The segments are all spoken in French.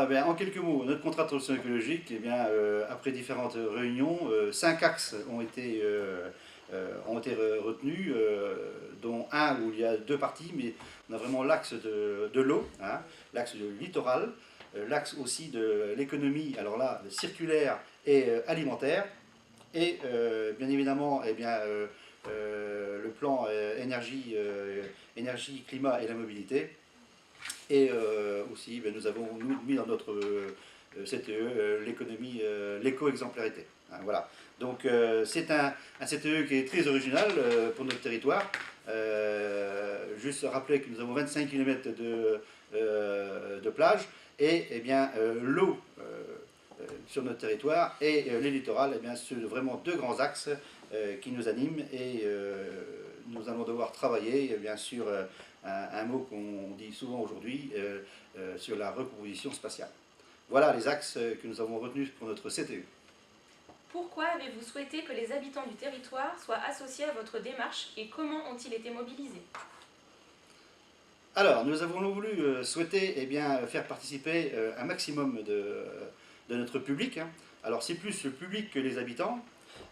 eh bien, en quelques mots, notre contrat de transition écologique, eh bien, après différentes réunions, 5 axes ont été retenus, dont un où il y a 2 parties, mais on a vraiment l'axe de l'eau, hein, l'axe du littoral, l'axe aussi de l'économie, alors là, circulaire et alimentaire, et bien évidemment, eh bien, le plan énergie, climat et la mobilité. Et aussi, ben, nous avons mis dans notre CTE l'économie, l'éco-exemplarité. Hein, voilà. Donc c'est un CTE qui est très original pour notre territoire. Juste rappeler que nous avons 25 km de plage et eh bien, l'eau sur notre territoire et les littorales, eh bien, c'est vraiment 2 grands axes qui nous animent et nous allons devoir travailler bien sûr un mot qu'on dit souvent aujourd'hui sur la recomposition spatiale. Voilà les axes que nous avons retenus pour notre CTE. Pourquoi avez-vous souhaité que les habitants du territoire soient associés à votre démarche et comment ont-ils été mobilisés? Alors, nous avons voulu souhaiter eh bien, faire participer un maximum de notre public. Hein. Alors, c'est plus le public que les habitants.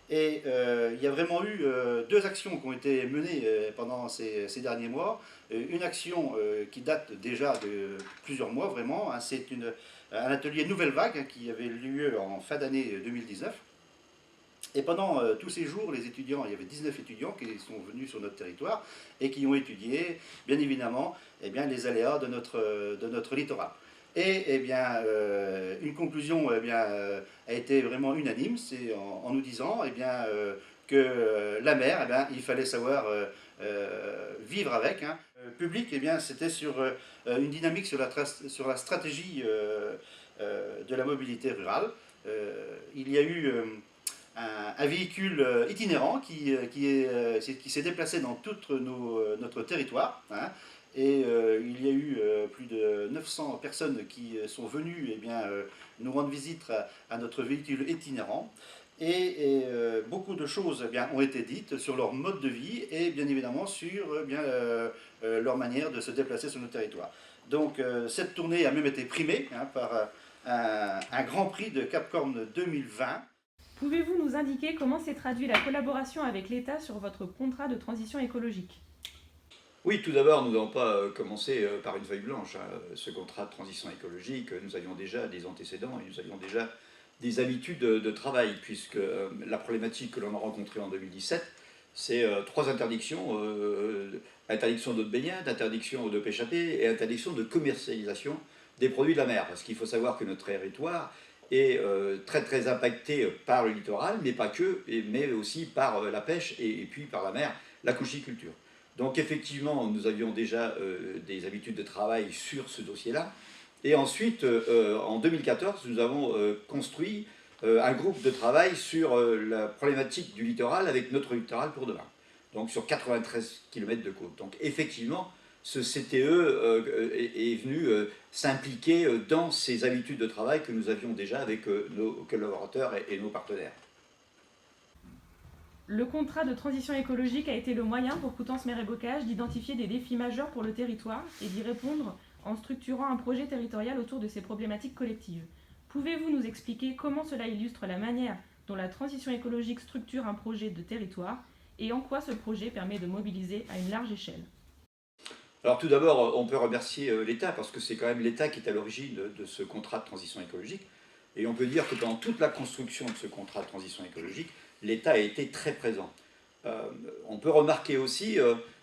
Et il y a vraiment eu 2 actions qui ont été menées pendant ces derniers mois. Une action qui date déjà de plusieurs mois, vraiment. Hein, c'est un atelier Nouvelle Vague hein, qui avait lieu en fin d'année 2019. Et pendant tous ces jours, les étudiants, il y avait 19 étudiants qui sont venus sur notre territoire et qui ont étudié, bien évidemment, eh bien, les aléas de notre littoral. Et eh bien, une conclusion eh bien, a été vraiment unanime, c'est en nous disant eh bien, que la mer, eh bien, il fallait savoir vivre avec. Hein. Public, eh bien, c'était sur une dynamique sur la stratégie de la mobilité rurale. Il y a eu un véhicule itinérant qui s'est déplacé dans tout notre territoire. Hein, et il y a eu plus de 900 personnes qui sont venues eh bien, nous rendre visite à notre véhicule itinérant. Et beaucoup de choses eh bien, ont été dites sur leur mode de vie et bien évidemment sur eh bien, leur manière de se déplacer sur notre territoire. Donc cette tournée a même été primée hein, par un grand prix de Capcorn 2020. Pouvez-vous nous indiquer comment s'est traduite la collaboration avec l'État sur votre contrat de transition écologique? Oui, tout d'abord, nous n'avons pas commencé par une feuille blanche. Hein. Ce contrat de transition écologique, nous avions déjà des antécédents et nous avions déjà des habitudes de travail, puisque la problématique que l'on a rencontrée en 2017, c'est 3 interdictions, interdiction d'eau de baignade, interdiction de pêche à pied et interdiction de commercialisation des produits de la mer. Parce qu'il faut savoir que notre territoire est très très impacté par le littoral, mais pas que, mais aussi par la pêche et puis par la mer, la conchyliculture. Donc effectivement, nous avions déjà des habitudes de travail sur ce dossier-là. Et ensuite, en 2014, nous avons construit un groupe de travail sur la problématique du littoral avec notre littoral pour demain. Donc sur 93 km de côte. Donc effectivement, ce CTE est venu s'impliquer dans ces habitudes de travail que nous avions déjà avec nos collaborateurs et nos partenaires. Le contrat de transition écologique a été le moyen pour Coutances Mer et Bocage d'identifier des défis majeurs pour le territoire et d'y répondre en structurant un projet territorial autour de ces problématiques collectives. Pouvez-vous nous expliquer comment cela illustre la manière dont la transition écologique structure un projet de territoire et en quoi ce projet permet de mobiliser à une large échelle? Alors tout d'abord, on peut remercier l'État parce que c'est quand même l'État qui est à l'origine de ce contrat de transition écologique. Et on peut dire que dans toute la construction de ce contrat de transition écologique, l'État a été très présent. On peut remarquer aussi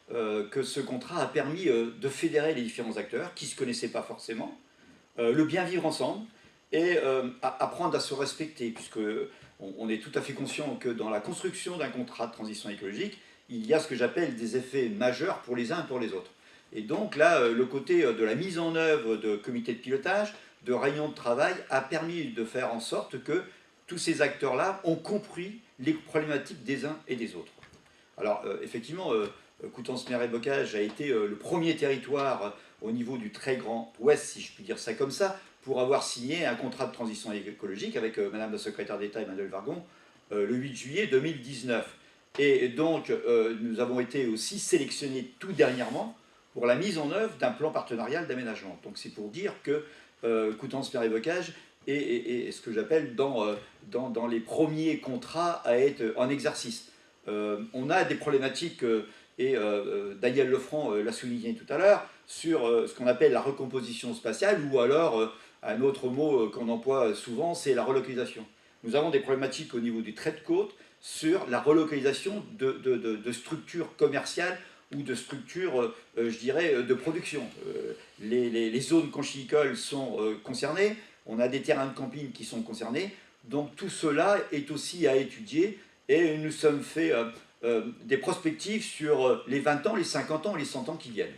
que ce contrat a permis de fédérer les différents acteurs qui ne se connaissaient pas forcément, le bien vivre ensemble et apprendre à se respecter, puisque on est tout à fait conscient que dans la construction d'un contrat de transition écologique, il y a ce que j'appelle des effets majeurs pour les uns et pour les autres. Et donc là, le côté de la mise en œuvre de comités de pilotage, de réunions de travail, a permis de faire en sorte que tous ces acteurs-là ont compris les problématiques des uns et des autres. Alors effectivement, Coutances Mer et Bocage a été le premier territoire au niveau du très grand ouest, si je puis dire ça comme ça, pour avoir signé un contrat de transition écologique avec Madame la secrétaire d'État Emmanuelle Vargon le 8 juillet 2019. Et donc nous avons été aussi sélectionnés tout dernièrement pour la mise en œuvre d'un plan partenarial d'aménagement. Donc c'est pour dire que Coutances-Méribocage et ce que j'appelle dans les premiers contrats à être en exercice. On a des problématiques, Daniel Lefranc l'a souligné tout à l'heure, sur ce qu'on appelle la recomposition spatiale, ou alors un autre mot qu'on emploie souvent, c'est la relocalisation. Nous avons des problématiques au niveau du trait de côte sur la relocalisation de structures commerciales ou de structures, je dirais, de production. Les zones conchylicoles sont concernées, on a des terrains de camping qui sont concernés, donc tout cela est aussi à étudier et nous sommes fait des prospectives sur les 20 ans, les 50 ans et les 100 ans qui viennent.